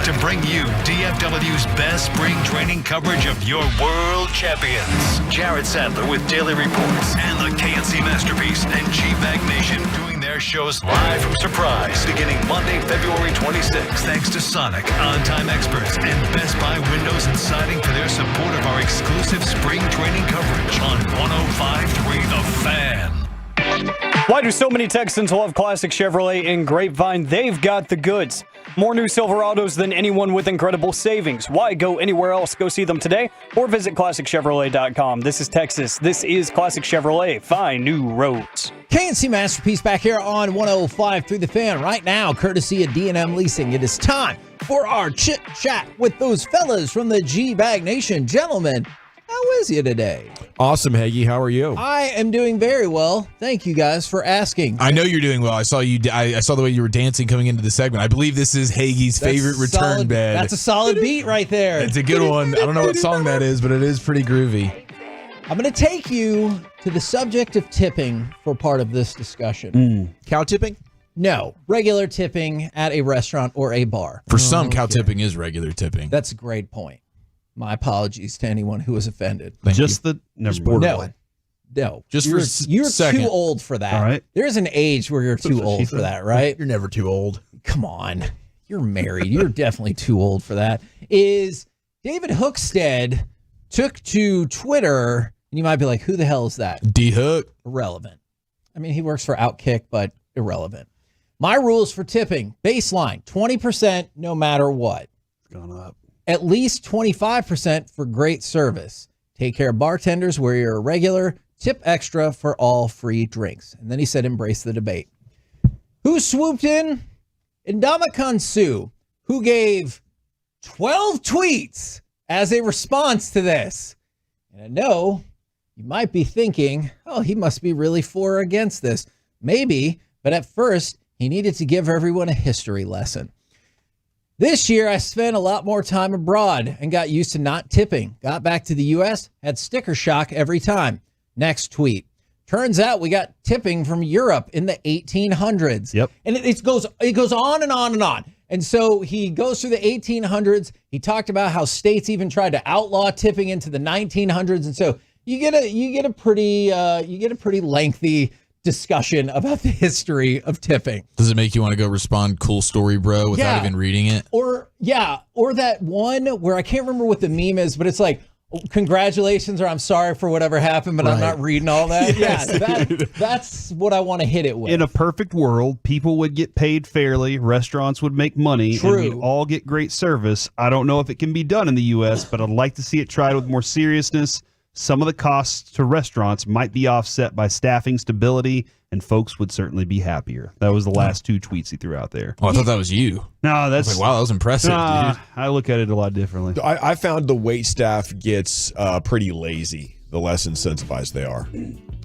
To bring you DFW's best spring training coverage of your world champions. Jared Sadler with daily reports and the KNC Masterpiece and G-Bag Nation doing their shows live from Surprise beginning Monday, February 26th. Thanks to Sonic, On-Time Experts, and Best Buy Windows and Siding for their support of our exclusive spring training coverage on 105.3 The Fan. Why do so many Texans love Classic Chevrolet in Grapevine? They've got the goods. More new Silverados than anyone with incredible savings. Why go anywhere else? Go see them today or visit ClassicChevrolet.com. This is Texas. This is Classic Chevrolet. Find new roads. KNC Masterpiece back here on 105.3 The Fan right now, courtesy of D&M Leasing. It is time for our chit-chat with those fellas from the G-Bag Nation. Gentlemen, how is you today? Awesome, Hagee. How are you? I am doing very well. Thank you guys for asking. I know you're doing well. I saw you. I saw the way you were dancing coming into the segment. I believe this is Hagee's favorite return bed. That's a solid beat right there. It's a good one. I don't know what song that is, but it is pretty groovy. I'm going to take you to the subject of tipping for part of this discussion. Cow tipping? No, regular tipping at a restaurant or a bar. For some, cow tipping is regular tipping. That's a great point. My apologies to anyone who was offended. No. Just you're second. too old for that. All right. There's an age where you're too old for that, right? You're never too old. Come on. You're married. You're definitely too old for that. Is David Hookstead took to Twitter, and you might be like, who the hell is that? D-Hook. Irrelevant. I mean, he works for Outkick, but irrelevant. My rules for tipping, baseline, 20% no matter what. It's gone up. At least 25% for great service. Take care of bartenders where you're a regular. Tip extra for all free drinks. And then he said, embrace the debate. Who swooped in? Ndamukong Suh, who gave 12 tweets as a response to this. And I know you might be thinking, oh, he must be really for or against this. Maybe, but at first, he needed to give everyone a history lesson. This year, I spent a lot more time abroad and got used to not tipping. Got back to the U.S., had sticker shock every time. Next tweet. Turns out we got tipping from Europe in the 1800s. Yep. And it goes on and on and on. And so he goes through the 1800s. He talked about how states even tried to outlaw tipping into the 1900s. And so you get a pretty lengthy discussion about the history of tipping. Does it make you want to go respond cool story, bro, without even reading it? Or that one where I can't remember what the meme is, but it's like, congratulations or I'm sorry for whatever happened, but I'm not reading all that. Yes, that's what I want to hit it with. In a perfect world, people would get paid fairly, restaurants would make money, True. and we'd all get great service. I don't know if it can be done in the U.S., but I'd like to see it tried with more seriousness. Some of the costs to restaurants might be offset by staffing stability, and folks would certainly be happier. That was the last two tweets he threw out there. Oh, I thought that was you. No, that's... I was like, wow, that was impressive, dude. I look at it a lot differently. I found the wait staff gets pretty lazy the less incentivized they are.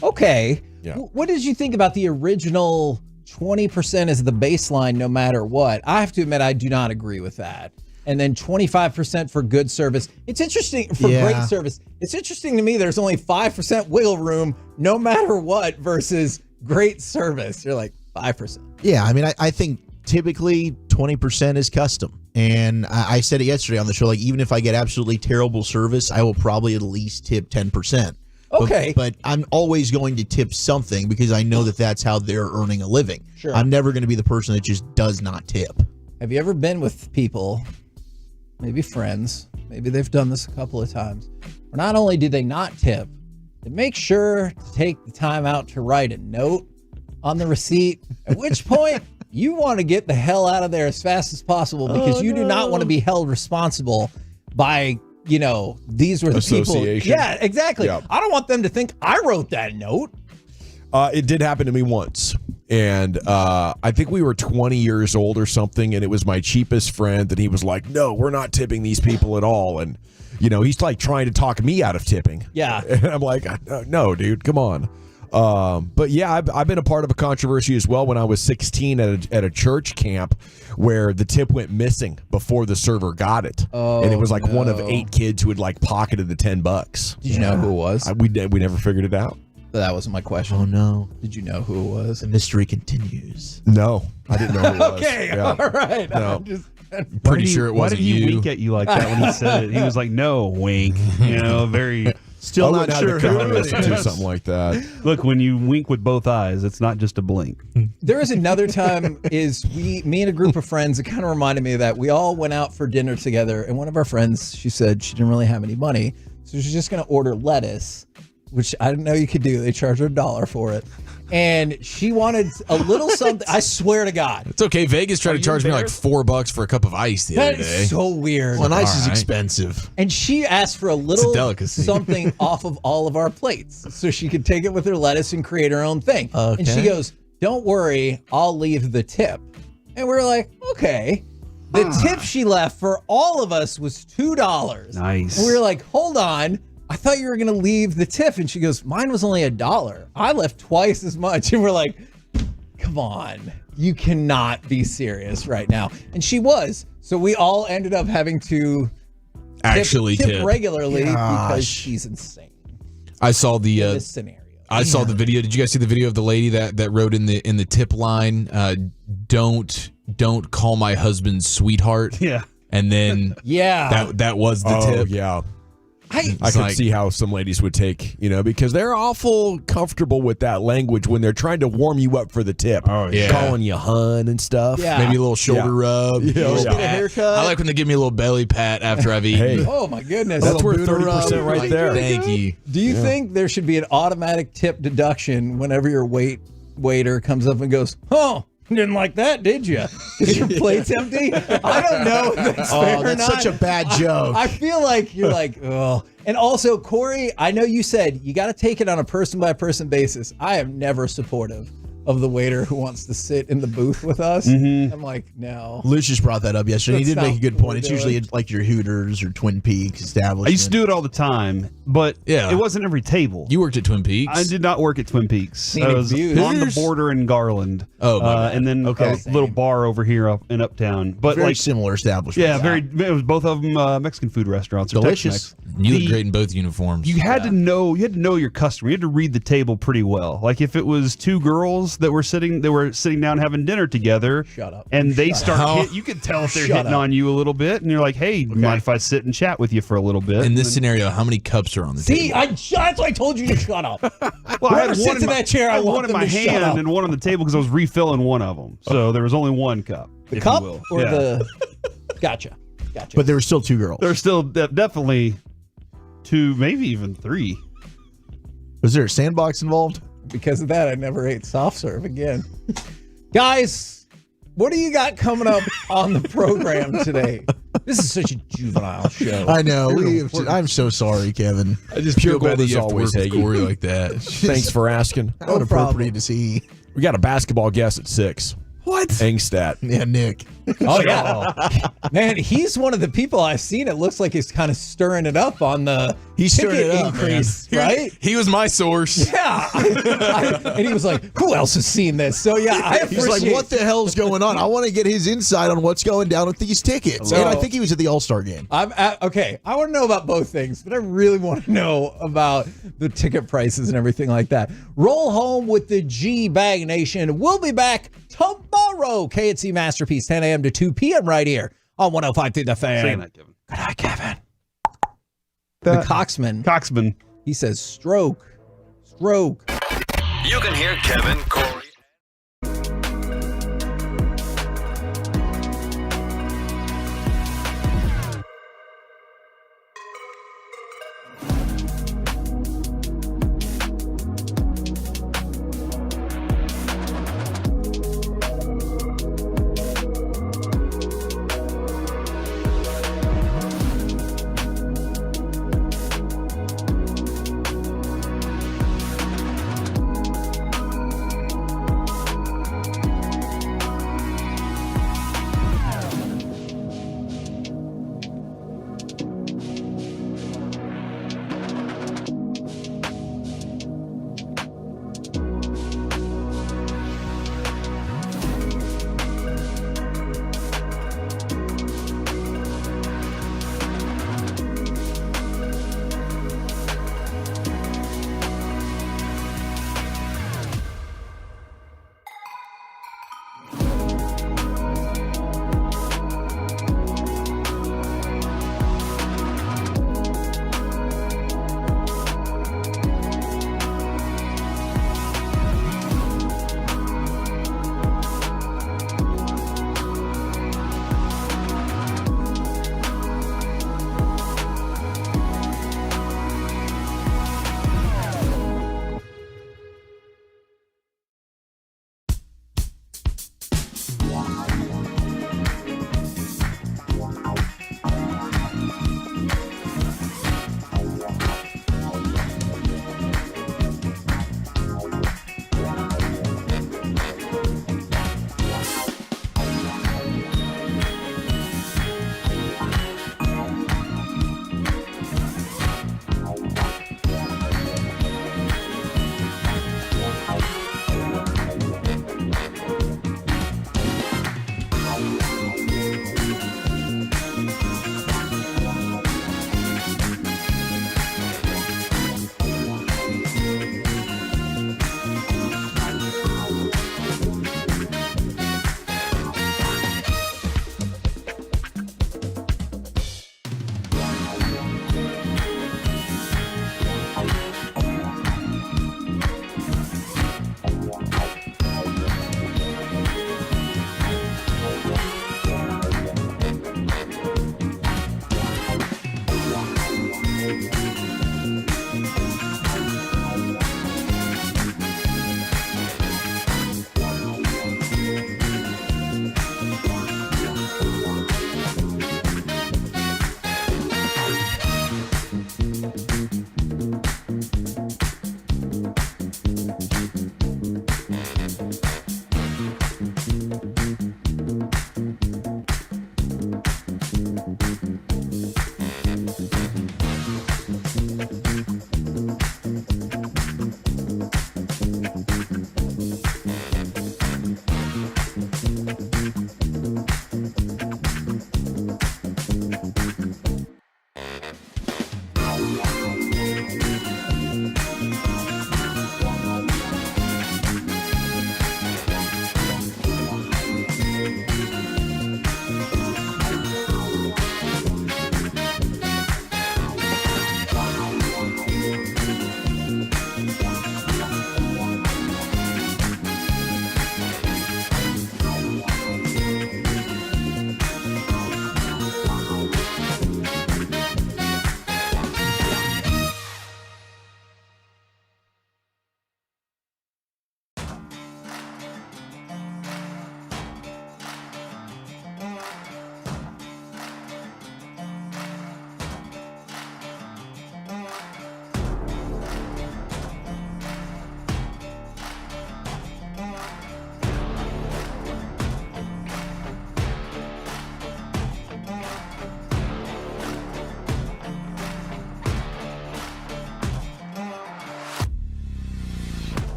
Okay. Yeah. What did you think about the original 20% as the baseline no matter what? I have to admit, I do not agree with that. and then 25% for good service. It's interesting for great service. It's interesting to me there's only 5% wiggle room no matter what versus great service. You're like 5%. Yeah, I mean, I think typically 20% is custom. And I said it yesterday on the show, like, even if I get absolutely terrible service, I will probably at least tip 10%. Okay. But I'm always going to tip something because I know that that's how they're earning a living. Sure. I'm never going to be the person that just does not tip. Have you ever been with people, maybe friends, maybe they've done this a couple of times, where not only do they not tip, they make sure to take the time out to write a note on the receipt, at which point you want to get the hell out of there as fast as possible because you do not want to be held responsible by, these were the people. Association. Yeah, exactly. Yeah. I don't want them to think I wrote that note. It did happen to me once. And I think we were 20 years old or something, and it was my cheapest friend, and he was like, no, we're not tipping these people at all. And, he's like trying to talk me out of tipping. Yeah. And I'm like, no, dude, come on. But yeah, I've been a part of a controversy as well when I was 16 at a church camp where the tip went missing before the server got it. Oh, and it was like one of no. 8 kids who had like pocketed the $10. Did you know who it was? We never figured it out. That wasn't my question. Oh, no. Did you know who it was? The mystery continues. No, I didn't know who it was. Okay, Yeah. all right. No. I'm just Pretty sure it Why wasn't did he you. wink at you like that when he said it? He was like, "No, wink." Very. Still I not wouldn't have sure the who confidence it to do is. something like that. Look, when you wink with both eyes, it's not just a blink. There was another time me and a group of friends, it kind of reminded me of that. We all went out for dinner together, and one of our friends, she said she didn't really have any money, so she's just going to order lettuce, which I didn't know you could do. They charge her $1 for it. And she wanted a little something. I swear to God. It's okay. Vegas tried to charge me like $4 for a cup of ice the That other day. is so weird. Well, ice All is right. expensive. And she asked for a little delicacy. something off of all of our plates so she could take it with her lettuce and create her own thing. And she Okay. goes, don't worry, I'll leave the tip. And we're like, okay. The tip she left for all of us was $2. Nice. And we were like, hold on. I thought you were going to leave the tip. And she goes, mine was only $1. I left twice as much. And we're like, come on. You cannot be serious right now. And she was. So we all ended up having to Actually tip regularly because Gosh. she's insane I saw in the this scenario. I saw the video. Did you guys see the video of the lady that wrote in the tip line, don't call my husband sweetheart? Yeah. And then Yeah. that was the Oh, tip. yeah. I It's could like- see how some ladies would take, because they're awful comfortable with that language when they're trying to warm you up for the tip. Oh, yeah. Calling you hun and stuff. Yeah. Maybe a little shoulder rub. Yeah. Just get a haircut. I like when they give me a little belly pat after I've eaten. Hey. Oh my goodness. That's worth Buddha 30% right rub. there. Thank you. Do you think there should be an automatic tip deduction whenever your waiter comes up and goes, "Oh, didn't like that, did you? Is your plate's empty?" I don't know if that's fair Oh, or that's not. such a bad joke. I feel like you're like, oh. And also, Corey, I know you said you got to take it on a person by person basis. I am never supportive of the waiter who wants to sit in the booth with us. I'm like, no. Lucius brought that up yesterday. He That's did make not a good what point. we're It's doing. usually like your Hooters or Twin Peaks establishment. I used to do it all the time, but Yeah. it wasn't every table. You worked at Twin Peaks. I did not work at Twin Peaks. Scenic I was views. on the Hooters? border in Garland. Oh, my bad. and then Okay. a little bar over here up in Uptown. But very like, similar establishment. yeah, very. It was both of them Mexican food restaurants. Or Delicious. Tex-Mex. You look The- great in both uniforms. You had to know your customer. You had to read the table pretty well. Like if it was two girls that were sitting down having dinner together. Shut up. And they Shut start up. hit, you could tell if they're Shut hitting up. on you a little bit, and you're like, "Hey, mind if I sit and chat with you for a little bit?" in this And scenario, how many cups are on the See, table? that's why I told you to shut up. well, whoever sits in that chair, I had want one in them my to shut hand up. and one on the table because I was refilling one of them. So there was only one cup. The if cup you will. or Yeah. the. Gotcha. But there were still two girls. There's still definitely two, maybe even three. Was there a sandbox involved? Because of that, I never ate soft serve again. Guys, what do you got coming up on the program today? This is such a juvenile show. I know. I'm so sorry, Kevin. I just Pure feel bad gold that as you have to always, work with Hagee. Corey like that. Thanks for asking. How inappropriate to see. We got a basketball guest at 6. What? Engstad. Yeah, Nick. Oh yeah, man, he's one of the people I've seen. It looks like he's kind of stirring it up on the He's stirring ticket it up, increase, man. right? He was my source. Yeah, and he was like, "Who else has seen this?" So yeah, I He's appreciate. like, what the hell's going on? I want to get his insight on what's going down with these tickets. So- And I think he was at the All-Star game. Okay, I want to know about both things, but I really want to know about the ticket prices and everything like that. Roll home with the G-Bag Nation. We'll be back tomorrow. KNC Masterpiece, 10 a.m. to 2 p.m. right here on 105.3 The Fan. Saying that, Kevin. Good night, Kevin. The Coxman, he says stroke. You can hear Kevin, Corey,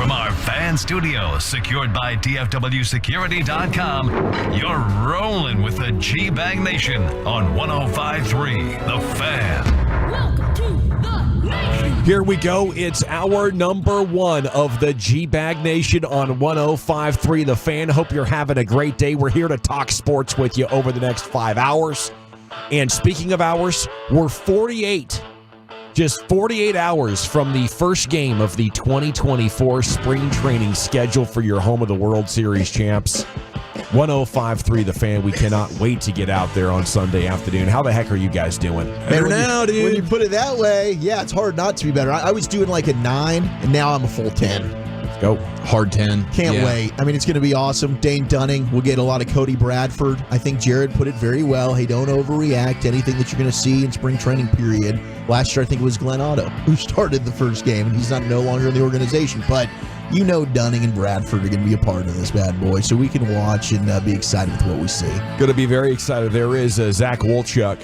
From our fan studios, secured by DFWsecurity.com, you're rolling with the G-Bag Nation on 105.3 The Fan. Welcome to the Nation. Here we go. It's hour number 1 of the G-Bag Nation on 105.3 The Fan. Hope you're having a great day. We're here to talk sports with you over the next 5 hours. And speaking of hours, we're just 48 hours from the first game of the 2024 spring training schedule for your home of the World Series champs. 105.3 The Fan. We cannot wait to get out there on Sunday afternoon. How the heck are you guys doing? Better now, dude. When you put it that way, yeah, it's hard not to be better. I was doing like a 9, and now I'm a full 10. Let's go. Hard 10. Can't wait. I mean, it's going to be awesome. Dane Dunning. We'll get a lot of Cody Bradford. I think Jared put it very well. Hey, don't overreact to anything that you're going to see in spring training period. Last year, I think it was Glenn Otto who started the first game, and he's no longer in the organization. But you know Dunning and Bradford are going to be a part of this bad boy, so we can watch and be excited with what we see. Going to be very excited. There is Zach Wolchuk,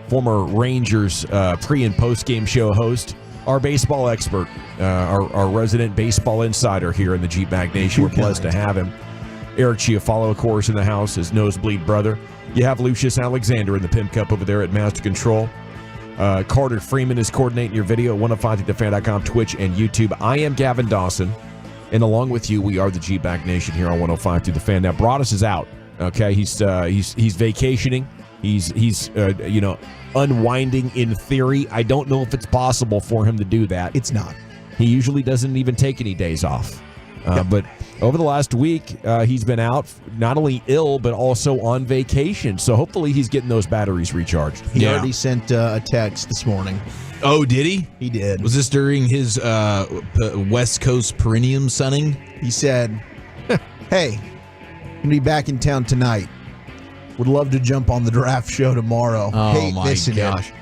former Rangers pre- and post-game show host, our baseball expert, our resident baseball insider here in the G-Bag Nation. We're blessed to have him. Eric Chiafalo, of course, in the house, his nosebleed brother. You have Lucius Alexander in the Pimp Cup over there at Master Control. Carter Freeman is coordinating your video at 105thefan.com, Twitch, and YouTube. I am Gavin Dawson. And along with you, we are the G-Bag Nation here on 105 through the Fan. Now, Broadus is out. Okay, he's vacationing. He's unwinding in theory. I don't know if it's possible for him to do that. It's not. He usually doesn't even take any days off. But over the last week, he's been out, not only ill, but also on vacation. So hopefully he's getting those batteries recharged. He already sent a text this morning. Oh, did he? He did. Was this during his West Coast perineum sunning? He said, hey, I'm going to be back in town tonight. Would love to jump on the draft show tomorrow. Oh, Hate my missing gosh. it.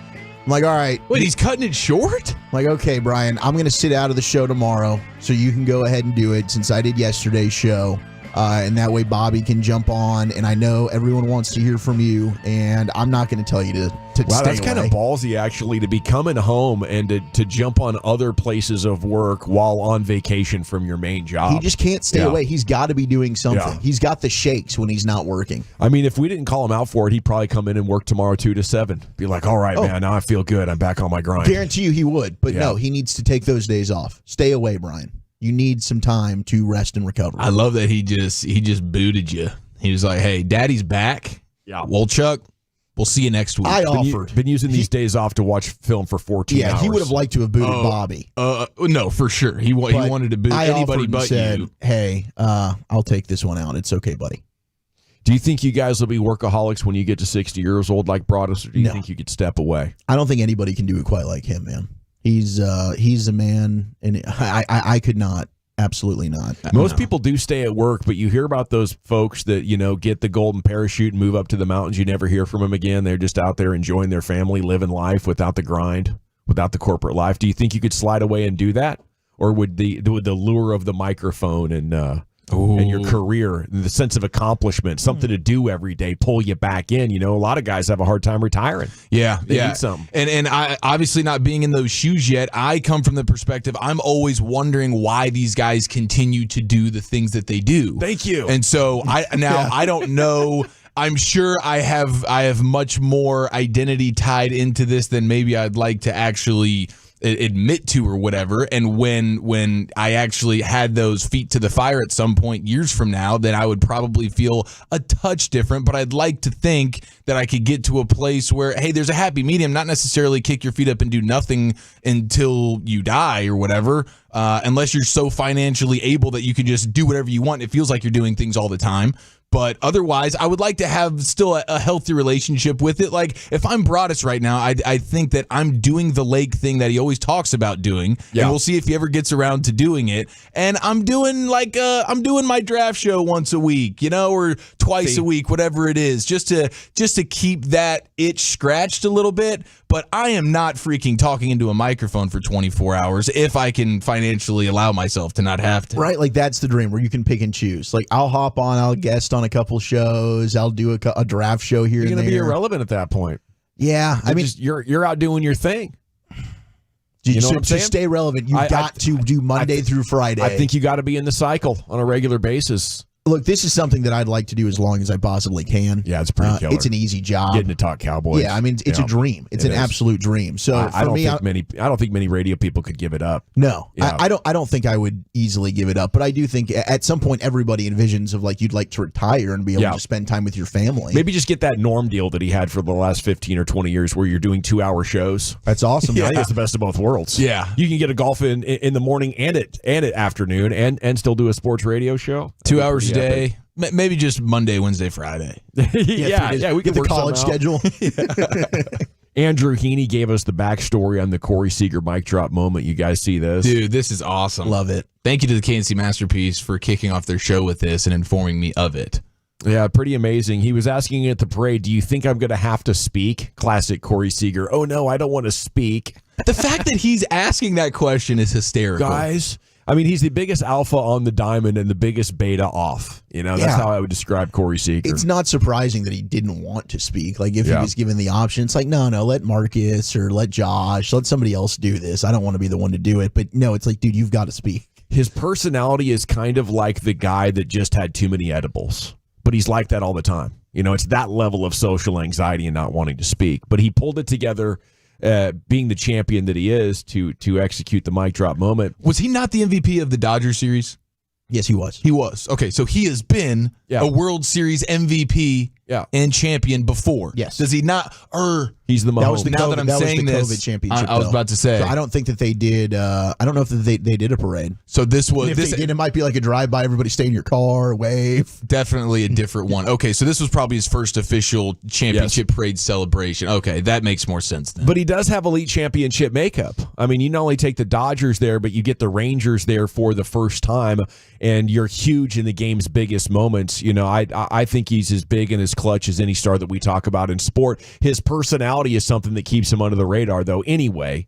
I'm like, all right. Wait, he's cutting it short? I'm like, okay, Brian, I'm going to sit out of the show tomorrow so you can go ahead and do it since I did yesterday's show. And that way Bobby can jump on. And I know everyone wants to hear from you. And I'm not going to tell you to stay Wow, that's away. kind of ballsy, actually, to be coming home and to jump on other places of work while on vacation from your main job. He just can't stay away. He's got to be doing something. Yeah. He's got the shakes when he's not working. I mean, if we didn't call him out for it, he'd probably come in and work tomorrow 2 to 7. Be like, all right, man, now I feel good. I'm back on my grind. Guarantee you he would. But Yeah. no, he needs to take those days off. Stay away, Brian. You need some time to rest and recover. I love that he just booted you. He was like, hey, Daddy's back. Yeah. Wolchuk, we'll see you next week. I offered. Been using these days off to watch film for 14 hours. He would have liked to have booted Bobby. No, for sure. He But wanted to boot I anybody offered but and said, you. hey, I'll take this one out. It's okay, buddy. Do you think you guys will be workaholics when you get to 60 years old like Broadus, or do you No. think you could step away? I don't think anybody can do it quite like him, man. He's a man, and I could not. Absolutely not. Most people do stay at work, but you hear about those folks that, get the golden parachute and move up to the mountains. You never hear from them again. They're just out there enjoying their family, living life without the grind, without the corporate life. Do you think you could slide away and do that? Or would the lure of the microphone and your career, the sense of accomplishment, something to do every day, pull you back in? A lot of guys have a hard time retiring. Yeah, They need something. And I obviously not being in those shoes yet, I come from the perspective I'm always wondering why these guys continue to do the things that they do. Thank you. And so I don't know. I'm sure I have much more identity tied into this than maybe I'd like to actually admit to or whatever. And when I actually had those feet to the fire at some point years from now, then I would probably feel a touch different. But I'd like to think that I could get to a place where, hey, there's a happy medium, not necessarily kick your feet up and do nothing until you die or whatever, unless you're so financially able that you can just do whatever you want. It feels like you're doing things all the time. But otherwise, I would like to have still a healthy relationship with it. Like, if I'm Broadus right now, I think that I'm doing the Lake thing that he always talks about doing. Yeah. And we'll see if he ever gets around to doing it. And I'm doing my draft show once a week, or twice a week, whatever it is, just to keep that itch scratched a little bit. But I am not freaking talking into a microphone for 24 hours if I can financially allow myself to not have to. Right, like that's the dream where you can pick and choose. Like I'll hop on, I'll guest on a couple shows, I'll do a draft show here. You're and going to there. be irrelevant at that point. Yeah, I mean, you're out doing your thing. You know what I'm saying? To stay relevant, you've got to do Monday through Friday. I think you got to be in the cycle on a regular basis. Look, this is something that I'd like to do as long as I possibly can. Yeah, it's pretty killer. It's an easy job. Getting to talk Cowboys. Yeah, I mean, it's a dream. It's an absolute dream. So I don't think many radio people could give it up. No, Yeah. I don't think I would easily give it up. But I do think at some point everybody envisions of like you'd like to retire and be able to spend time with your family. Maybe just get that Norm deal that he had for the last 15 or 20 years where you're doing 2-hour shows. That's awesome. I think it's the best of both worlds. Yeah. You can get a golf in the morning and at afternoon and still do a sports radio show. 2 hours a day. Maybe just Monday, Wednesday, Friday. yeah, we get can the college schedule. Andrew Heaney gave us the backstory on the Corey Seager mic drop moment. You guys see this? Dude, this is awesome. Love it. Thank you to the KNC Masterpiece for kicking off their show with this and informing me of it. Yeah, pretty amazing. He was asking at the parade, do you think I'm going to have to speak? Classic Corey Seager. Oh, no, I don't want to speak. The fact that he's asking that question is hysterical. Guys, I mean, he's the biggest alpha on the diamond and the biggest beta off. That's how I would describe Corey Seager. It's not surprising that he didn't want to speak. Like if he was given the option, it's like, no, let Marcus or let Josh, let somebody else do this. I don't want to be the one to do it. But no, it's like, dude, you've got to speak. His personality is kind of like the guy that just had too many edibles, but he's like that all the time. It's that level of social anxiety and not wanting to speak. But he pulled it together. Being the champion that he is to execute the mic drop moment. Was he not the MVP of the Dodgers series? Yes, he was. He was. Okay, so he has been a World Series MVP and champion before. Yes. Does he not? He's the Mahomes. Now that I'm saying this, COVID championship, I was about to say. So I don't think that they did. I don't know if they did a parade. So this was. And if they did, it might be like a drive-by. Everybody stay in your car, wave. Definitely a different one. Okay, so this was probably his first official championship parade celebration. Okay, that makes more sense then. But he does have elite championship makeup. I mean, you not only take the Dodgers there, but you get the Rangers there for the first time, and you're huge in the game's biggest moments. I think he's as big and as clutch as any star that we talk about in sport. His personality is something that keeps him under the radar, though. Anyway,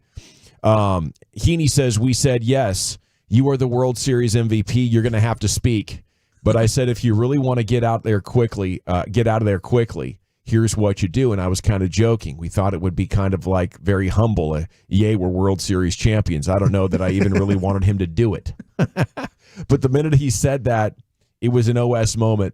Heaney says, we said, yes, you are the World Series MVP. You're going to have to speak. But I said, if you really want to get out of there quickly, here's what you do. And I was kind of joking. We thought it would be kind of like very humble. Yay, we're World Series champions. I don't know that I even really wanted him to do it. But the minute he said that, it was an OS moment.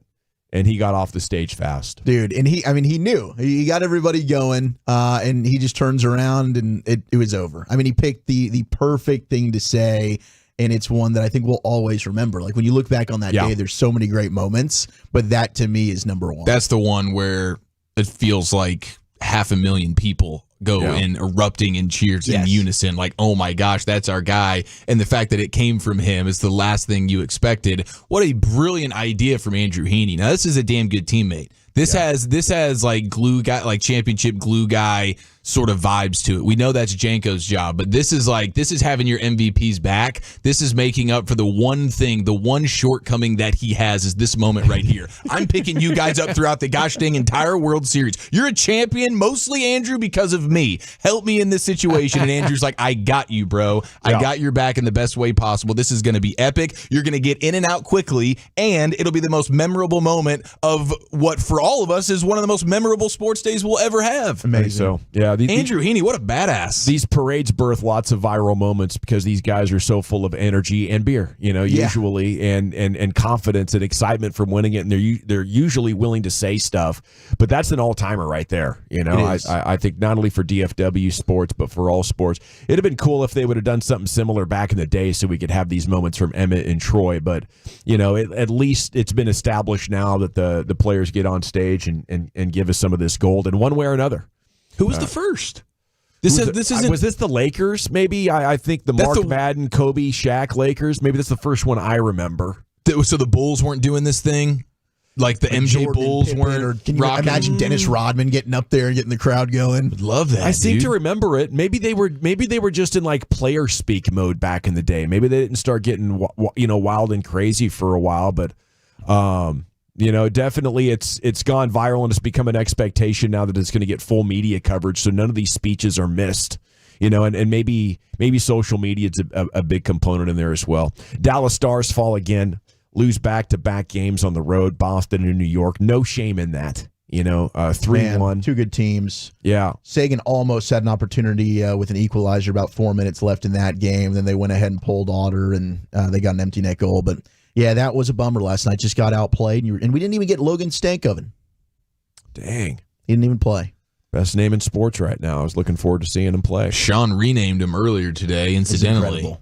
And he got off the stage fast. Dude, and he knew. He got everybody going, and he just turns around, and it was over. I mean, he picked the perfect thing to say, and it's one that I think we'll always remember. Like, when you look back on that day, there's so many great moments, but that, to me, is number one. That's the one where it feels like 500,000 people go in erupting in cheers in unison, like, oh my gosh, that's our guy. And the fact that it came from him is the last thing you expected. What a brilliant idea from Andrew Heaney. Now, this is a damn good teammate. This has like glue guy, like championship glue guy sort of vibes to it. We know that's Janko's job, but this is having your MVPs back. This is making up for the one thing, the one shortcoming that he has is this moment right here. I'm picking you guys up throughout the gosh dang entire World Series. You're a champion, mostly Andrew, because of me. Help me in this situation. And Andrew's like, I got you, bro. I got your back in the best way possible. This is going to be epic. You're going to get in and out quickly, and it'll be the most memorable moment of what for all of us is one of the most memorable sports days we'll ever have. Amazing. So, yeah. Andrew Heaney, what a badass. These parades birth lots of viral moments because these guys are so full of energy and beer, usually, and confidence and excitement from winning it. And they're usually willing to say stuff. But that's an all-timer right there. I think not only for DFW sports, but for all sports. It'd have been cool if they would have done something similar back in the day so we could have these moments from Emmett and Troy. But, at least it's been established now that the players get on stage and give us some of this gold in one way or another. Who was the first? Was this the Lakers? Maybe I think the Mark Madden, Kobe, Shaq Lakers. Maybe that's the first one I remember. So the Bulls weren't doing this thing, like the MJ Jordan, Bulls Pippen, weren't. Or can you imagine Dennis Rodman getting up there and getting the crowd going? Love that. I seem to remember it. Maybe they were just in like player speak mode back in the day. Maybe they didn't start getting wild and crazy for a while, but. Definitely it's gone viral and it's become an expectation now that it's going to get full media coverage. So none of these speeches are missed, and maybe social media is a big component in there as well. Dallas Stars fall again, lose back-to-back games on the road, Boston and New York. No shame in that. 3-1. Two good teams. Yeah. Sagan almost had an opportunity with an equalizer, about 4 minutes left in that game. Then they went ahead and pulled Otter, and they got an empty net goal. But, yeah, that was a bummer last night. Just got outplayed. And we didn't even get Logan Stankoven. Dang. He didn't even play. Best name in sports right now. I was looking forward to seeing him play. Sean renamed him earlier today, incidentally.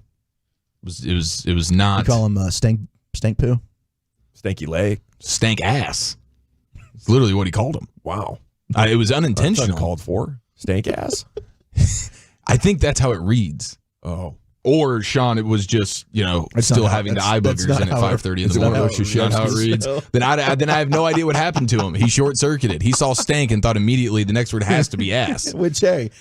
It was not. You call him Stank Poo? Stanky leg. Stank ass. It's literally what he called him. Wow. It was unintentional. Called for. Stank ass? I think that's how it reads. Oh. Or, Sean, it was just, still having the eye boogers in at 5:30 in the morning. That's how it reads. Then I have no idea what happened to him. He short-circuited. He saw stank and thought immediately the next word has to be ass. Which, hey,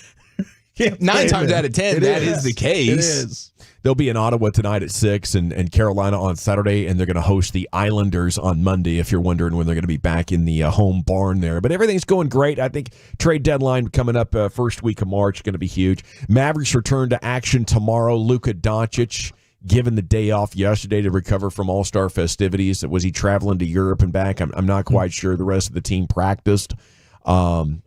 9 times out of 10, that is the case. It is. They'll be in Ottawa tonight at 6 and Carolina on Saturday, and they're going to host the Islanders on Monday, if you're wondering when they're going to be back in the home barn there. But everything's going great. I think trade deadline coming up first week of March, going to be huge. Mavericks return to action tomorrow. Luka Doncic given the day off yesterday to recover from All-Star festivities. Was he traveling to Europe and back? I'm not quite sure. The rest of the team practiced. I'll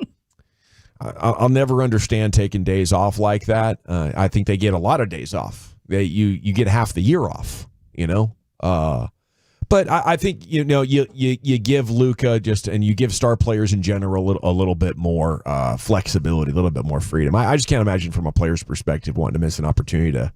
never understand taking days off like that. I think they get a lot of days off. You get half the year off, But I think you give Luka and you give star players in general a little bit more flexibility, a little bit more freedom. I just can't imagine from a player's perspective wanting to miss an opportunity to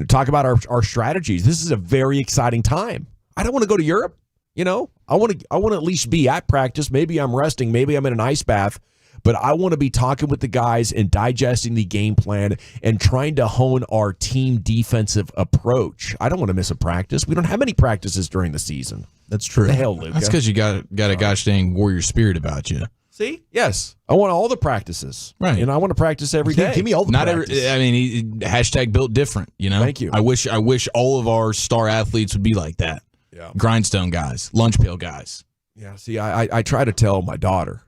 talk about our strategies. This is a very exciting time. I don't want to go to Europe. I want to at least be at practice. Maybe I'm resting. Maybe I'm in an ice bath. But I want to be talking with the guys and digesting the game plan and trying to hone our team defensive approach. I don't want to miss a practice. We don't have any practices during the season. That's true. The hell, Luka. That's because you got a gosh dang warrior spirit about you. See? Yes. I want all the practices. Right. I want to practice every day. Give me all the practice. Hashtag built different, Thank you. I wish all of our star athletes would be like that. Yeah. Grindstone guys, lunch pail guys. Yeah. See, I try to tell my daughter,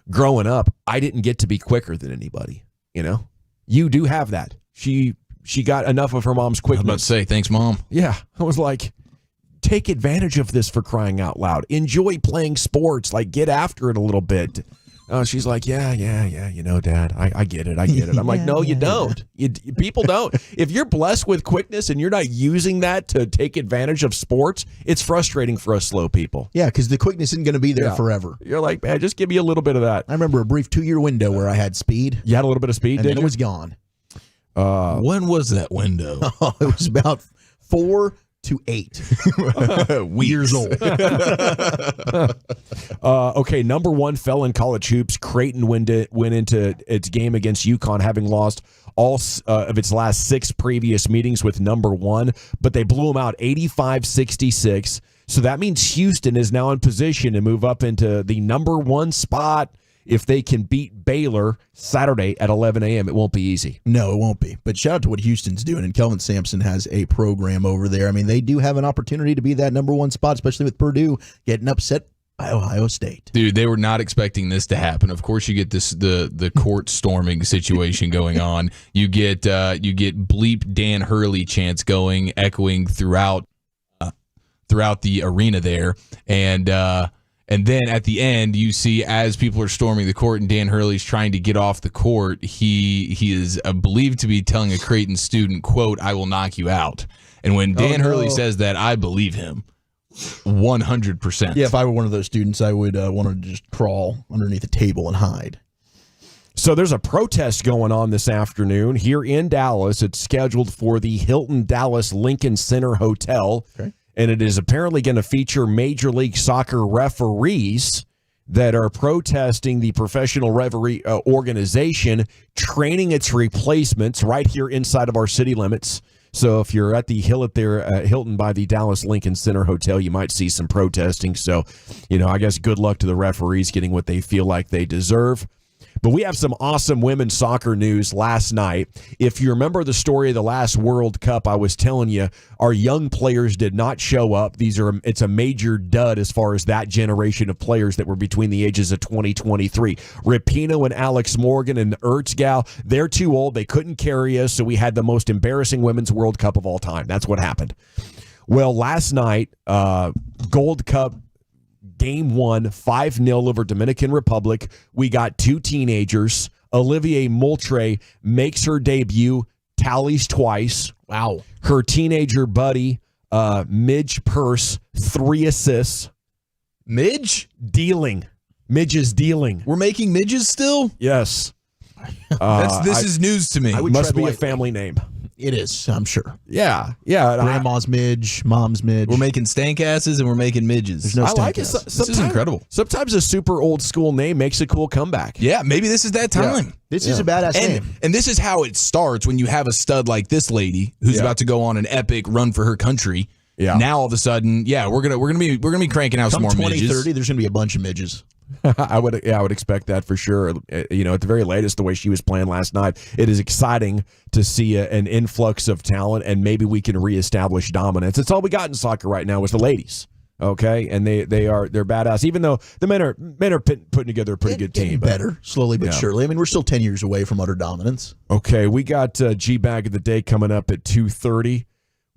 growing up, I didn't get to be quicker than anybody. You do have that. She got enough of her mom's I was quickness. about to say, thanks, Mom. Yeah, I was like, take advantage of this for crying out loud. Enjoy playing sports. Like, get after it a little bit. She's like, yeah, Dad, I get it. I'm like, no, you don't. People don't. If you're blessed with quickness and you're not using that to take advantage of sports, it's frustrating for us slow people. Yeah, because the quickness isn't going to be there forever. You're like, man, just give me a little bit of that. I remember a brief 2-year window where I had speed. You had a little bit of speed, and then didn't it you? was gone. When was that window? It was about 4 to 8 years old. Okay, number one fell in college hoops. Creighton went into its game against UConn, having lost all of its last 6 previous meetings with number one, but they blew them out 85-66. So that means Houston is now in position to move up into the number one spot. If they can beat Baylor Saturday at 11 a.m., it won't be easy. No, it won't be. But shout out to what Houston's doing. And Kelvin Sampson has a program over there. I mean, they do have an opportunity to be that number one spot, especially with Purdue getting upset by Ohio State. Dude, they were not expecting this to happen. Of course, you get the court storming situation going on. You get bleep Dan Hurley chants echoing throughout the arena there, and then at the end, you see as people are storming the court and Dan Hurley's trying to get off the court, he is believed to be telling a Creighton student, quote, "I will knock you out." And when Dan Hurley says that, I believe him 100%. Yeah, if I were one of those students, I would want to just crawl underneath a table and hide. So there's a protest going on this afternoon here in Dallas. It's scheduled for the Hilton Dallas Lincoln Center Hotel. Okay. And it is apparently going to feature Major League Soccer referees that are protesting the professional referee organization training its replacements right here inside of our city limits. So if you're at the Hilton by the Dallas Lincoln Center Hotel, you might see some protesting. So, I guess good luck to the referees getting what they feel like they deserve. But we have some awesome women's soccer news last night. If you remember the story of the last World Cup, I was telling you our young players did not show up. It's a major dud as far as that generation of players that were between the ages of 20-23. Rapinoe and Alex Morgan and Ertzgal, they're too old. They couldn't carry us, so we had the most embarrassing women's World Cup of all time. That's what happened. Well, last night, Gold Cup Game 1, 5-0 over Dominican Republic. We got 2 teenagers. Olivier Moultrie makes her debut, tallies twice. Wow. Her teenager buddy, Midge Purse, 3 assists. Midge? Dealing. Midge is dealing. We're making midges still? Yes. This is news to me. Must be a family name. It is, I'm sure. Yeah. Grandma's Midge, Mom's Midge. We're making stank asses and we're making midges. There's no I like it. stank ass. This is incredible. Sometimes a super old school name makes a cool comeback. Yeah, maybe this is that time. This is a badass name. And this is how it starts when you have a stud like this lady who's about to go on an epic run for her country. Yeah. Now all of a sudden, we're gonna be cranking out some more 2030, midges. there's going to be a bunch of midges. I would expect that for sure. You know, at the very latest, the way she was playing last night, it is exciting to see an influx of talent, and maybe we can reestablish dominance. It's all we got in soccer right now is the ladies. Okay, and they're badass. Even though the men are putting together a pretty good team, Getting better, slowly but surely. I mean, we're still 10 years away from utter dominance. Okay, we got G-Bag of the Day coming up at 2:30.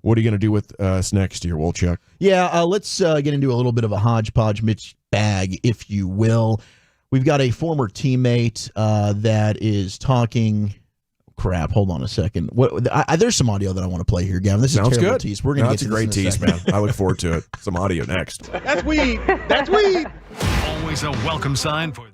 What are you going to do with us next year, Wolchuk? Yeah, let's get into a little bit of a hodgepodge mixed bag, if you will. We've got a former teammate that is talking. Crap, hold on a second. There's some audio that I want to play here, Gavin. This is Sounds a terrible good. tease. We're going to get to a great this in a tease, second. man. I look forward to it. Some audio next. That's weed. That's weed. Always a welcome sign for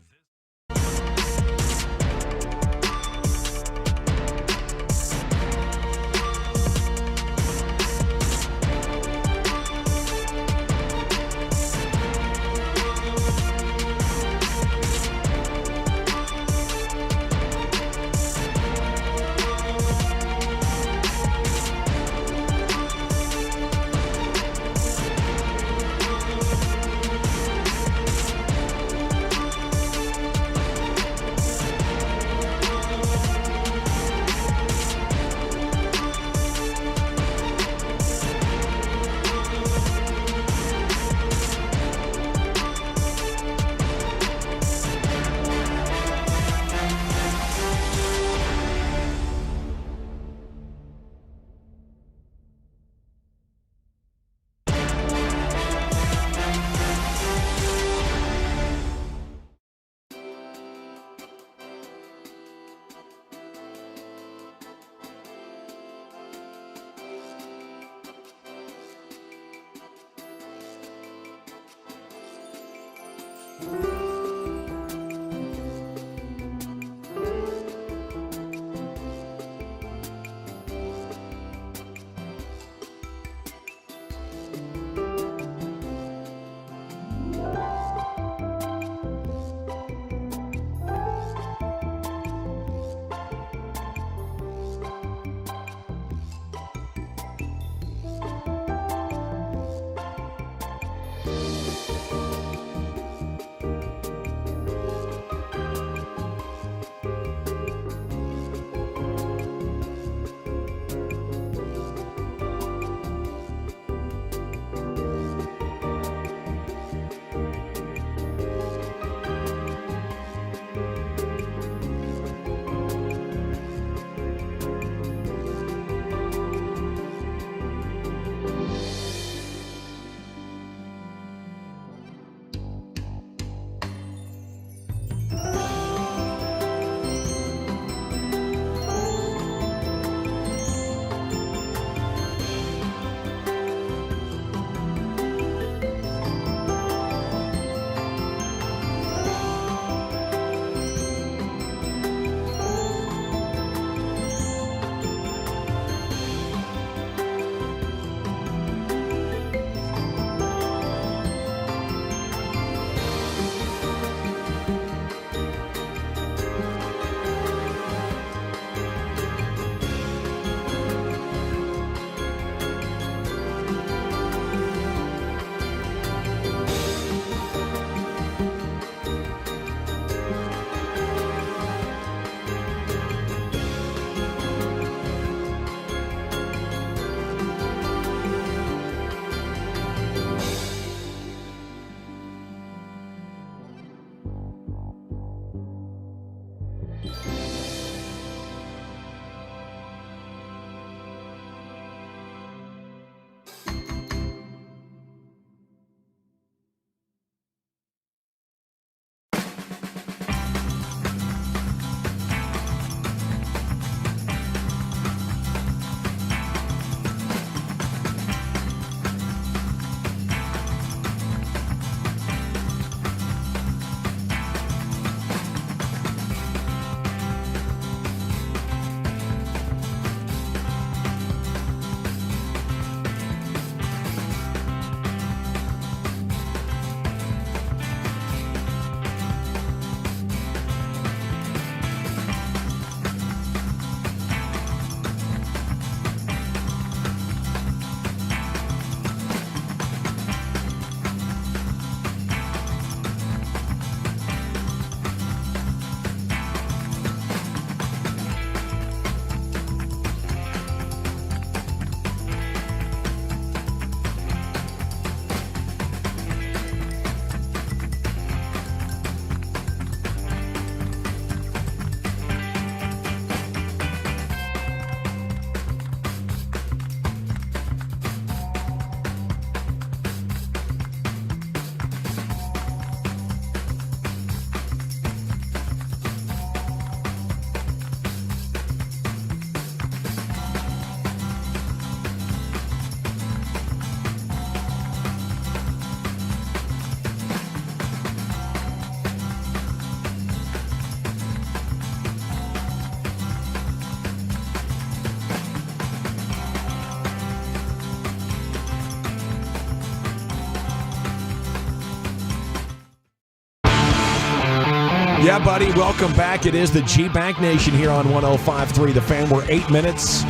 Yeah, buddy, welcome back. It is the G-Bank Nation here on 105.3 The Fan. We're 8 minutes.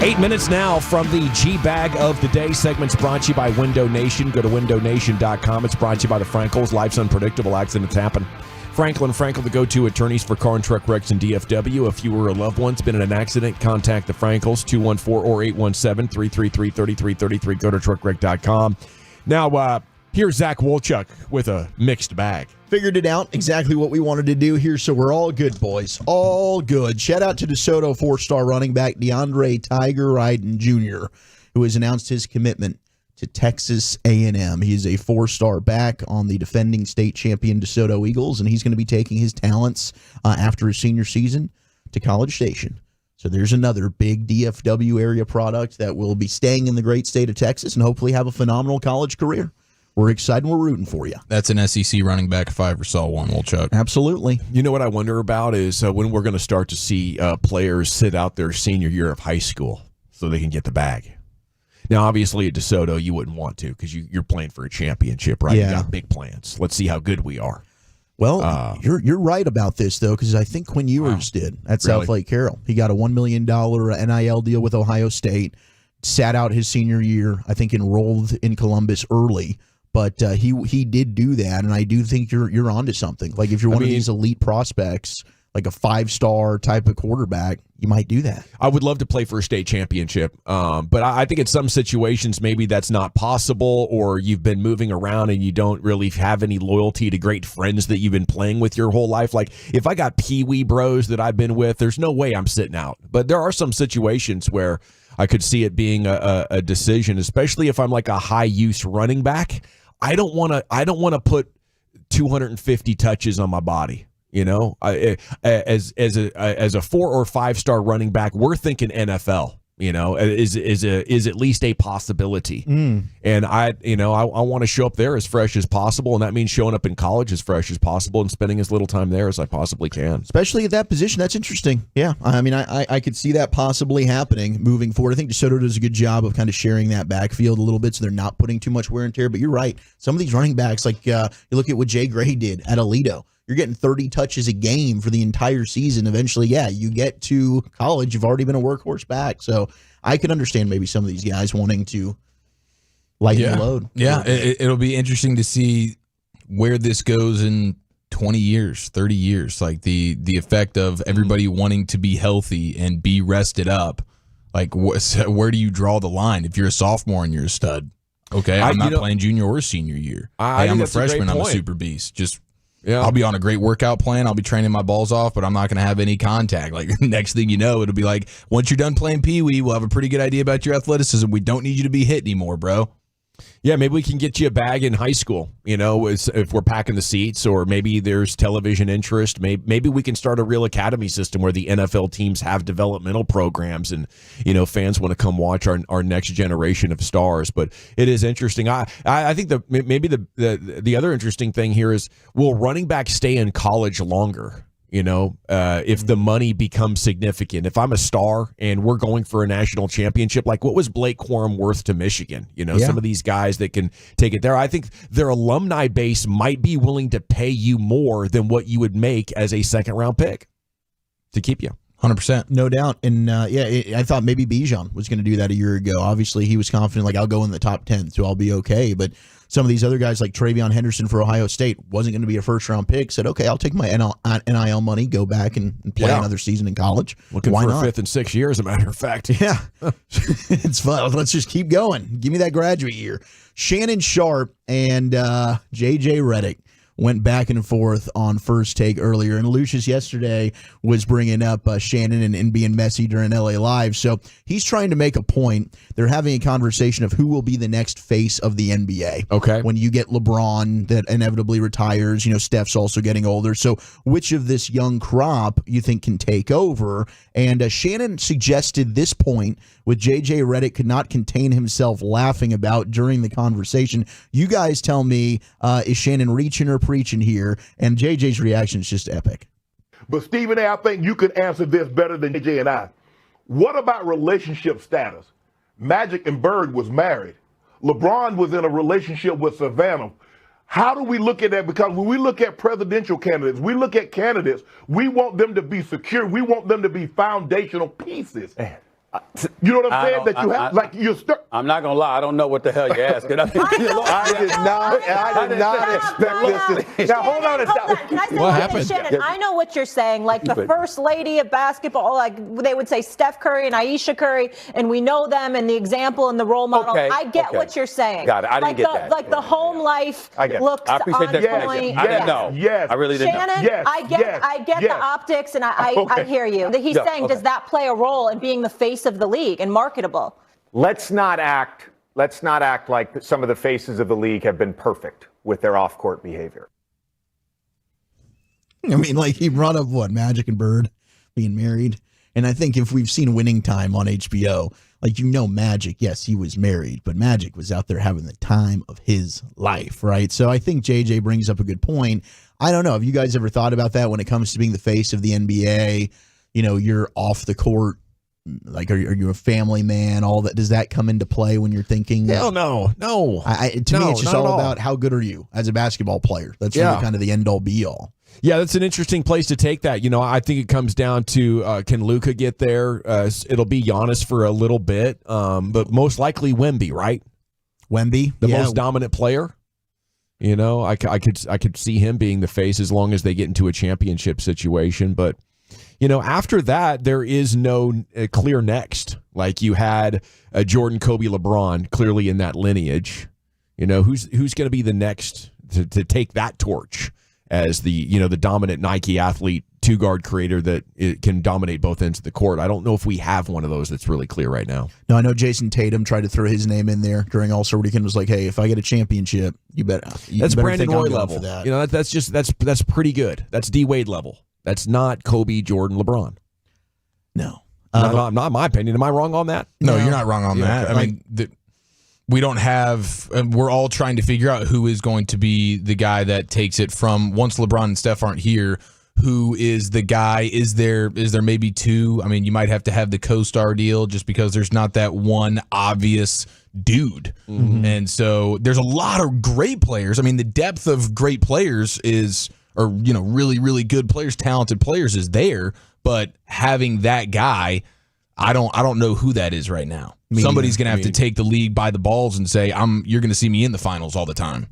8 minutes now from the G-Bag of the Day. Segment's brought to you by Window Nation. Go to windownation.com. It's brought to you by the Frankels. Life's unpredictable. Accidents happen. Franklin Frankel, the go-to attorneys for car and truck wrecks in DFW. If you or a loved one's been in an accident, contact the Frankels, 214 or 817-333-3333. Go to truckwreck.com. Now, here's Zach Wolchuk with a mixed bag. Figured it out exactly what we wanted to do here, so we're all good, boys. All good. Shout out to DeSoto 4-star running back DeAndre Tiger Ryden Jr., who has announced his commitment to Texas A&M. He is a 4-star back on the defending state champion DeSoto Eagles, and he's going to be taking his talents after his senior season to College Station. So there's another big DFW area product that will be staying in the great state of Texas and hopefully have a phenomenal college career. We're excited and we're rooting for you. That's an SEC running back if I ever saw one, Chuck. Absolutely. You know what I wonder about is when we're going to start to see players sit out their senior year of high school so they can get the bag. Now, obviously, at DeSoto, you wouldn't want to because you're playing for a championship, right? Yeah. You got big plans. Let's see how good we are. Well, you're right about this, though, because I think Quinn Ewers did at South Lake Carroll. He got a $1 million NIL deal with Ohio State, sat out his senior year, I think enrolled in Columbus early. But he did do that, and I do think you're onto something. Like if you're one of these elite prospects, like a 5-star type of quarterback, you might do that. I would love to play for a state championship, but I think in some situations maybe that's not possible, or you've been moving around and you don't really have any loyalty to great friends that you've been playing with your whole life. Like if I got Pee-wee bros that I've been with, there's no way I'm sitting out. But there are some situations where I could see it being a decision, especially if I'm like a high-use running back. I don't want to put 250 touches on my body. You know, as a 4 or 5-star running back, we're thinking NFL. You know, is at least a possibility. And I want to show up there as fresh as possible, and that means showing up in college as fresh as possible and spending as little time there as I possibly can. Especially at that position, that's interesting. Yeah, I mean, I could see that possibly happening moving forward. I think DeSoto does a good job of kind of sharing that backfield a little bit, so they're not putting too much wear and tear. But you're right, some of these running backs, like you look at what Jay Gray did at Aledo. You're getting 30 touches a game for the entire season. Eventually, you get to college, you've already been a workhorse back. So I could understand maybe some of these guys wanting to lighten the load. Yeah, it'll be interesting to see where this goes in 20 years, 30 years. Like the effect of everybody wanting to be healthy and be rested up. Like where do you draw the line if you're a sophomore and you're a stud? Okay, I'm not playing junior or senior year. I'm a freshman. I'm a super beast. I'll be on a great workout plan. I'll be training my balls off, but I'm not going to have any contact. Like next thing you know, it'll be like, once you're done playing Pee-wee, we'll have a pretty good idea about your athleticism. We don't need you to be hit anymore, bro. Yeah, maybe we can get you a bag in high school, you know, if we're packing the seats, or maybe there's television interest. Maybe we can start a real academy system where the NFL teams have developmental programs and, you know, fans want to come watch our next generation of stars. But it is interesting. I think maybe the other interesting thing here is, will running back stay in college longer? You know, if the money becomes significant, if I'm a star and we're going for a national championship, like what was Blake Corum worth to Michigan? You know, some of these guys that can take it there. I think their alumni base might be willing to pay you more than what you would make as a second-round pick to keep you. 100%. No doubt. And I thought maybe Bijan was going to do that a year ago. Obviously, he was confident, like, I'll go in the top 10, so I'll be okay. But some of these other guys, like Travion Henderson for Ohio State, wasn't going to be a first-round pick, said, okay, I'll take my NIL money, go back and play another season in college. Looking for a 5th and 6th year, as a matter of fact. Yeah. It's fun. Let's just keep going. Give me that graduate year. Shannon Sharp and J.J. Redick went back and forth on First Take earlier, and Lucius yesterday was bringing up Shannon and being messy during LA Live. So he's trying to make a point. They're having a conversation of who will be the next face of the NBA. Okay. When you get LeBron that inevitably retires, you know, Steph's also getting older. So which of this young crop you think can take over? And Shannon suggested this point, with J.J. Redick could not contain himself laughing about during the conversation. You guys tell me, is Shannon reaching or preaching here? And JJ's reaction is just epic. But Stephen A., I think you could answer this better than JJ and I. What about relationship status? Magic and Bird was married. LeBron was in a relationship with Savannah. How do we look at that? Because when we look at presidential candidates, we look at candidates, we want them to be secure. We want them to be foundational pieces. You know what I'm saying? That you have, like, you're I'm not gonna lie. I don't know what the hell you're asking. I did not expect this. Now hold on a second. Can I say What something, happened? Shannon? I know what you're saying. Like the first lady of basketball, like they would say Steph Curry and Aisha Curry, and we know them and the example and the role model. Okay, I get okay. what you're saying. Got it. I didn't get that. Like the home life looks I appreciate on that point. explanation. I didn't know. Yes. I really didn't know. Shannon, Yes, I get the optics, and I hear you. He's saying, does that play a role in being the face of the league and marketable? Let's not act like some of the faces of the league have been perfect with their off-court behavior. I mean, like he brought up Magic and Bird being married. And I think if we've seen Winning Time on HBO, like, Magic, yes, he was married, but Magic was out there having the time of his life, right? So I think JJ brings up a good point. I don't know. Have you guys ever thought about that when it comes to being the face of the NBA? You're off the court. Like, are you a family man? All that, does that come into play when you're thinking? Hell no. To me, it's just all about how good are you as a basketball player. That's really kind of the end all be all. Yeah, that's an interesting place to take that. I think it comes down to can Luka get there? It'll be Giannis for a little bit, but most likely Wemby, right? Wemby, the most dominant player. I could see him being the face as long as they get into a championship situation, but. After that, there is no clear next. Like you had Jordan, Kobe, LeBron clearly in that lineage. Who's going to be the next to take that torch as the dominant Nike athlete, two-guard creator that it can dominate both ends of the court. I don't know if we have one of those that's really clear right now. No, I know Jason Tatum tried to throw his name in there during All-Star Weekend. Was like, hey, if I get a championship, you bet. That's Brandon Roy level. For that. That's pretty good. That's D Wade level. That's not Kobe, Jordan, LeBron. No. Not my opinion. Am I wrong on that? No, you're not wrong on that. Okay. I mean, we don't have. We're all trying to figure out who is going to be the guy that takes it from once LeBron and Steph aren't here. Who is the guy? Is there maybe two? I mean, you might have to have the co-star deal just because there's not that one obvious dude. Mm-hmm. And so there's a lot of great players. I mean, the depth of great players really, really good players, talented players is there, but having that guy, I don't know who that is right now. Somebody's going to have to take the league by the balls and say, you're going to see me in the finals all the time.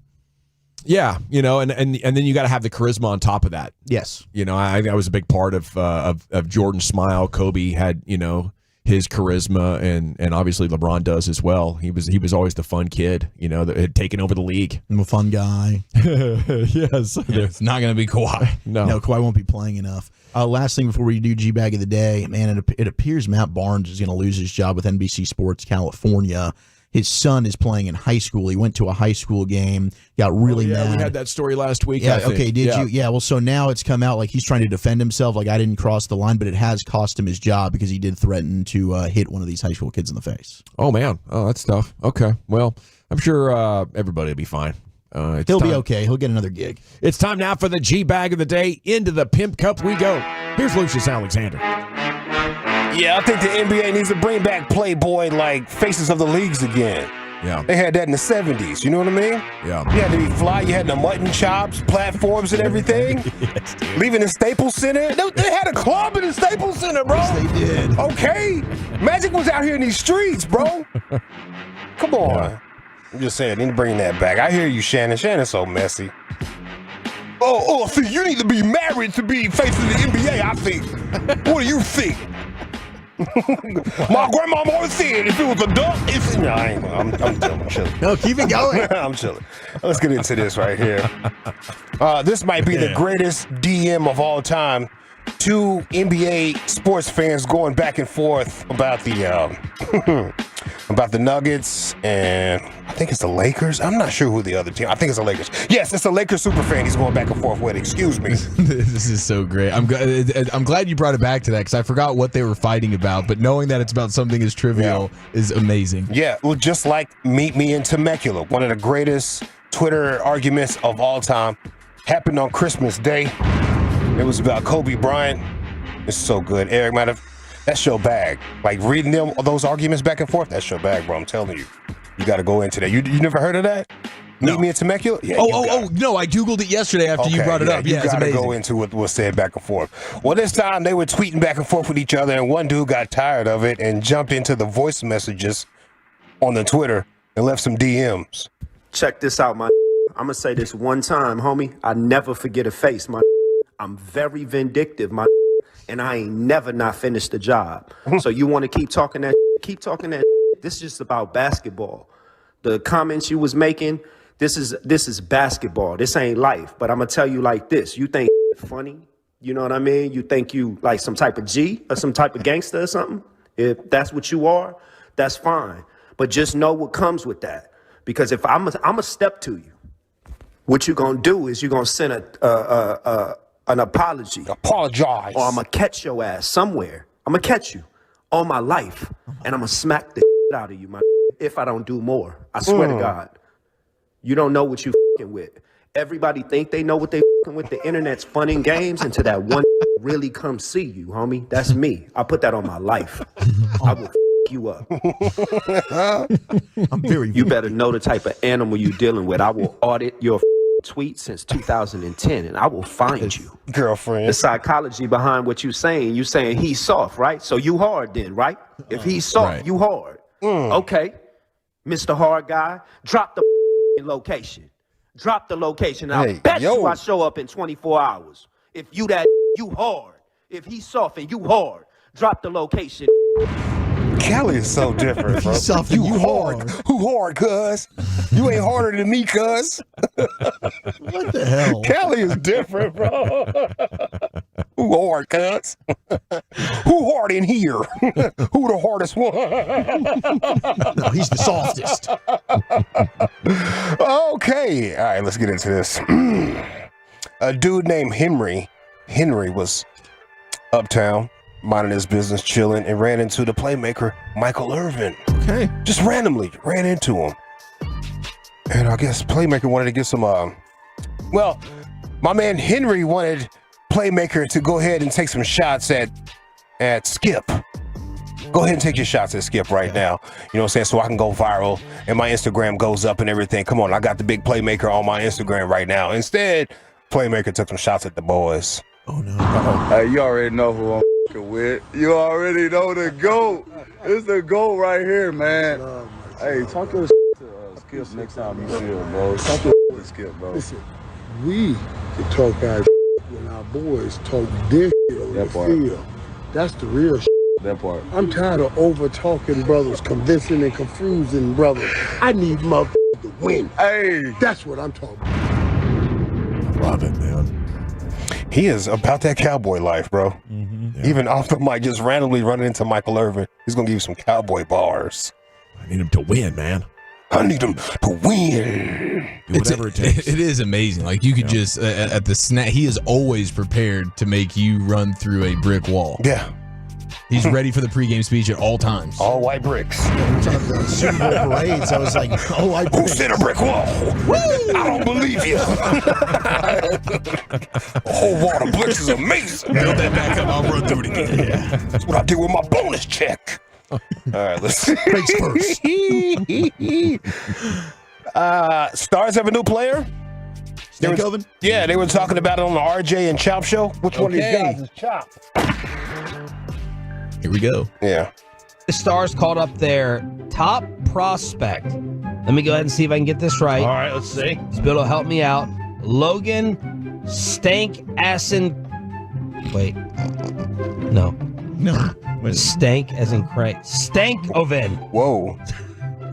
Yeah, and then you got to have the charisma on top of that. Yes. I was a big part of Jordan's smile. Kobe had, his charisma, and obviously LeBron does as well. He was always the fun kid, that had taken over the league. I'm a fun guy. Yes. It's not going to be Kawhi. No, Kawhi won't be playing enough. Last thing before we do G-Bag of the Day, man, it appears Matt Barnes is going to lose his job with NBC Sports California. His son is playing in high school. He went to a high school game, got really mad. We had that story last week. Yeah, okay, did you? Yeah, well, so now it's come out like he's trying to defend himself, like I didn't cross the line, but it has cost him his job because he did threaten to hit one of these high school kids in the face. Oh, man. Oh, that's tough. Okay, well, I'm sure everybody will be fine. He'll be okay. He'll get another gig. It's time now for the G-Bag of the Day. Into the Pimp Cup we go. Here's Lucius Alexander. Yeah, I think the NBA needs to bring back Playboy like faces of the leagues again. Yeah. They had that in the 70s, you know what I mean? Yeah. You had to be fly, you had the mutton chops, platforms and everything. Yes, dude. Leaving the Staples Center. They had a club in the Staples Center, bro. Yes, they did. Okay. Magic was out here in these streets, bro. Come on. Yeah. I'm just saying, need to bring that back. I hear you, Shannon. Shannon's so messy. See, you need to be married to be face of the NBA, I think. What do you think? My grandma always said if it was a duck, I'm chilling. No, keep it going. I'm chilling. Let's get into this right here. This might be the greatest DM of all time. Two NBA sports fans going back and forth about the about the Nuggets and I think it's the Lakers. I'm not sure who the other team. I think it's the Lakers. Yes, it's a Lakers super fan he's going back and forth with. Excuse me. This is so great. I'm glad you brought it back to that because I forgot what they were fighting about. But knowing that it's about something as trivial is amazing. Yeah, well, just like Meet Me in Temecula, one of the greatest Twitter arguments of all time, happened on Christmas Day. It was about Kobe Bryant. It's so good. Eric might have. That's your bag. Like reading those arguments back and forth, that's your bag, bro. I'm telling you. You got to go into that. You never heard of that? Meet me in Temecula? Yeah, no, I Googled it yesterday after you brought it up. You Yeah, it's got to amazing. go into what was said back and forth. Well, this time they were tweeting back and forth with each other, and one dude got tired of it and jumped into the voice messages on the Twitter and left some DMs. Check this out, my. I'm going to say this one time, homie. I never forget a face, my. I'm very vindictive, my. And I ain't never not finished the job. So you want to keep talking that? Keep talking that. This is just about basketball. The comments you was making, this is basketball. This ain't life. But I'm gonna tell you like this: you think funny? You know what I mean? You think you like some type of G or some type of gangster or something? If that's what you are, that's fine. But just know what comes with that. Because if I'm a step to you, what you gonna do is you gonna send an apology. Apologize. Or I'm gonna catch your ass somewhere. I'm gonna catch you all my life, and I'm gonna smack the out of you, my. If I don't do more, I swear to God, you don't know what you fucking with. Everybody think they know what they fucking with. The internet's fun and games until that one really come see you, homie. That's me. I put that on my life. I will you up. I'm very. You better know the type of animal you dealing with. I will audit your tweet since 2010, and I will find you. Girlfriend. The psychology behind what you saying he's soft, right? So you hard then, right? If he's soft, you hard. Okay, Mr. Hard Guy, drop the location. Drop the location. I bet you I show up in 24 hours. If you hard. If he's soft and you hard, drop the location. Cali is so different, bro. You hard. Who hard, cuz? You ain't harder than me, cuz. What the hell? Cali is different, bro. Who hard, cuz? Who hard in here? Who the hardest one? No, he's the softest. Okay. All right, let's get into this. A dude named Henry was uptown, minding his business, chilling, and ran into the playmaker, Michael Irvin. Okay. Just randomly ran into him. And I guess playmaker wanted to get some, well, my man Henry wanted playmaker to go ahead and take some shots at Skip. Go ahead and take your shots at Skip right now. You know what I'm saying? So I can go viral and my Instagram goes up and everything. Come on, I got the big playmaker on my Instagram right now. Instead, playmaker took some shots at the boys. Oh, no. Hey, you already know who I'm f***ing with. You already know the GOAT. It's the GOAT right here, man. Hey, talk your to Skip next time you see him, bro. Talk your to Skip, bro. Listen, we can talk our when our boys talk this shit on the field. That's the real shit. That part. I'm tired of over-talking brothers, convincing and confusing brothers. I need motherfuckers to win. Hey. That's what I'm talking about. Love it, man. He is about that cowboy life, bro. Yeah. Even off the mic, just randomly running into Michael Irvin. He's going to give you some cowboy bars. I need him to win, man. I need him to win. Do whatever it takes. It is amazing. Like you could just, at the snap, he is always prepared to make you run through a brick wall. Yeah. He's ready for the pregame speech at all times. All white bricks. We're talking about Super Bowl parades. I was like, all white Who bricks. said a brick wall? I don't believe you. A whole wall of bricks is amazing. Build that back up. I'll run through it again. Yeah. That's what I did with my bonus check. All right, let's see. Breaks first. Stars have a new player. They were talking about it on the RJ and Chop show. Which one of these guys is Chop? Here we go. Yeah. The Stars called up their top prospect. Let me go ahead and see if I can get this right. All right, let's see. This Bill will help me out. Logan Stank Asin. Wait. No. Stank as in crank. Stankoven. Whoa.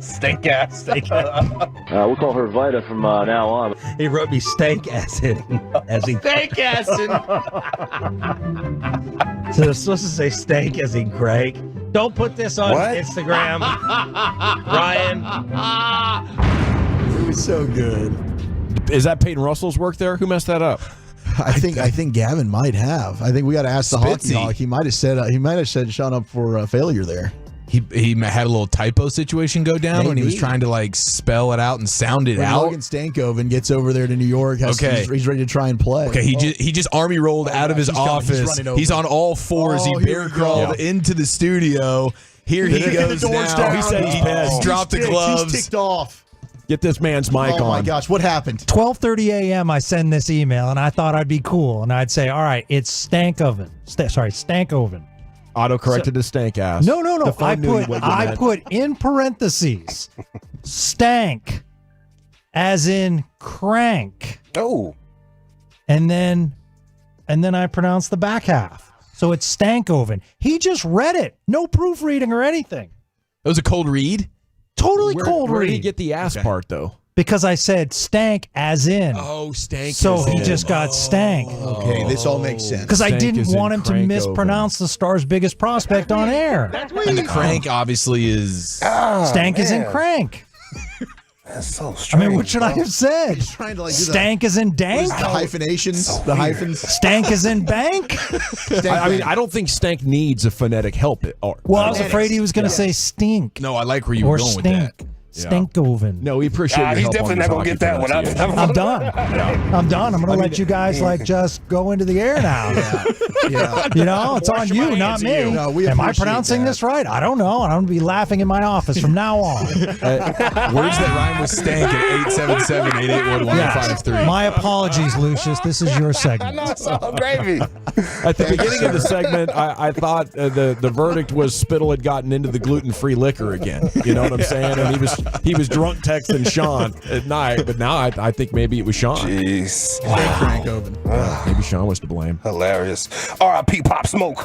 Stank ass. We'll call her Vita from now on. He wrote me stank acid as in Stank acid. So they're supposed to say stank as in crank. Don't put this on Instagram, Ryan. It was so good. Is that Peyton Russell's work there? Who messed that up? I think Gavin might have. I think we got to ask the hockey hawk. He might have said Sean up for failure there. He had a little typo situation go down when he was trying to like spell it out and sound it out. Logan Stankoven gets over there to New York. He's ready to try and play. Okay, he just army rolled out of his office. He's on all fours. He bear crawled into the studio. Here he goes now. He said he dropped the gloves. He's ticked off. Get this man's mic on. Oh my gosh, what happened? 12:30 a.m. I send this email, and I thought I'd be cool, and I'd say, "All right, it's stank oven." Stank oven. Auto-corrected to stank ass. No. The phone I knew what you meant. put in parentheses stank, as in crank. Oh. And then I pronounced the back half. So it's stank oven. He just read it. No proofreading or anything. It was a cold read? Totally cold Where read. did he get the ass part, though? Because I said stank as in. Oh, stank. So as he in. just got stank. Okay, this all makes sense. Because I Stank didn't is in want him to crank mispronounce the Star's biggest prospect on air. And the crank obviously is. Stank is in man. crank. That's so I strange. mean, what should I have said? He's trying to like do Stank is in dank. the hyphenations, the hyphens. Stank is in bank. I mean, I don't think stank needs a phonetic help. Well, I was afraid he was going to say stink. No, I like where you or were going with stink. that. Stink oven. No, we appreciate your he's help definitely on not your gonna get that one. pronunciation. I'm done. I'm done. I'm going to let you guys just go into the air now. Yeah. You know, it's on you, not me. No, we Am I appreciate pronouncing that. this right? I don't know. I'm going to be laughing in my office from now on. Words that rhyme with stank at 877-881-1053. My apologies, Lucius. This is your segment. I know, it's all gravy. At the beginning of the segment, I thought the verdict was Spittle had gotten into the gluten-free liquor again. You know what I'm saying? And he was drunk texting Sean at night, but now I think maybe it was Sean. Jeez. Crank oven. Maybe Sean was to blame. Hilarious. R.I.P. Pop Smoke.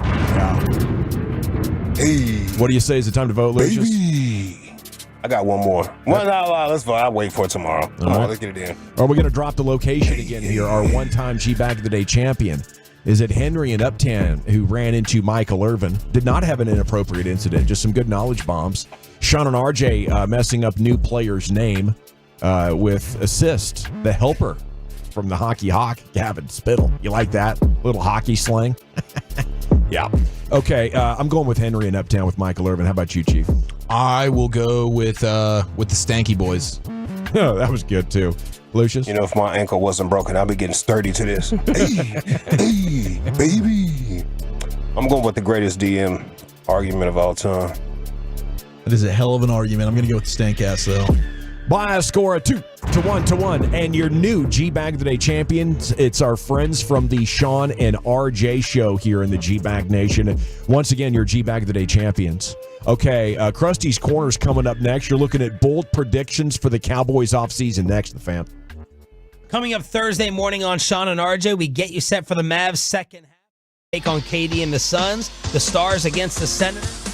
Hey. What do you say? Is it time to vote, Lucius? Baby. I got one more. Well, no, let's vote. I'll wait for it tomorrow. Come on, let's get it in. Are we going to drop the location again here? Our one-time G-Bag of the Day champion. Is it Henry in Uptown who ran into Michael Irvin? Did not have an inappropriate incident, just some good knowledge bombs. Sean and RJ messing up new player's name with assist, the helper from the Hockey Hawk, Gavin Spittle. You like that? Little hockey slang? Yeah. Okay, I'm going with Henry in Uptown with Michael Irvin. How about you, Chief? I will go with the Stanky Boys. Oh, that was good, too. Lucius? You know, if my ankle wasn't broken, I'd be getting sturdy to this. Hey, baby. I'm going with the greatest DM argument of all time. That is a hell of an argument. I'm going to go with the stank ass, though. By a score of 2-1. And your new G-Bag of the Day champions, it's our friends from the Sean and RJ show here in the G-Bag Nation. Once again, your G-Bag of the Day champions. Okay, Krusty's Corner's coming up next. You're looking at bold predictions for the Cowboys offseason next, the fam. Coming up Thursday morning on Sean and RJ, we get you set for the Mavs' second half. Take on KD and the Suns. The Stars against the Senators.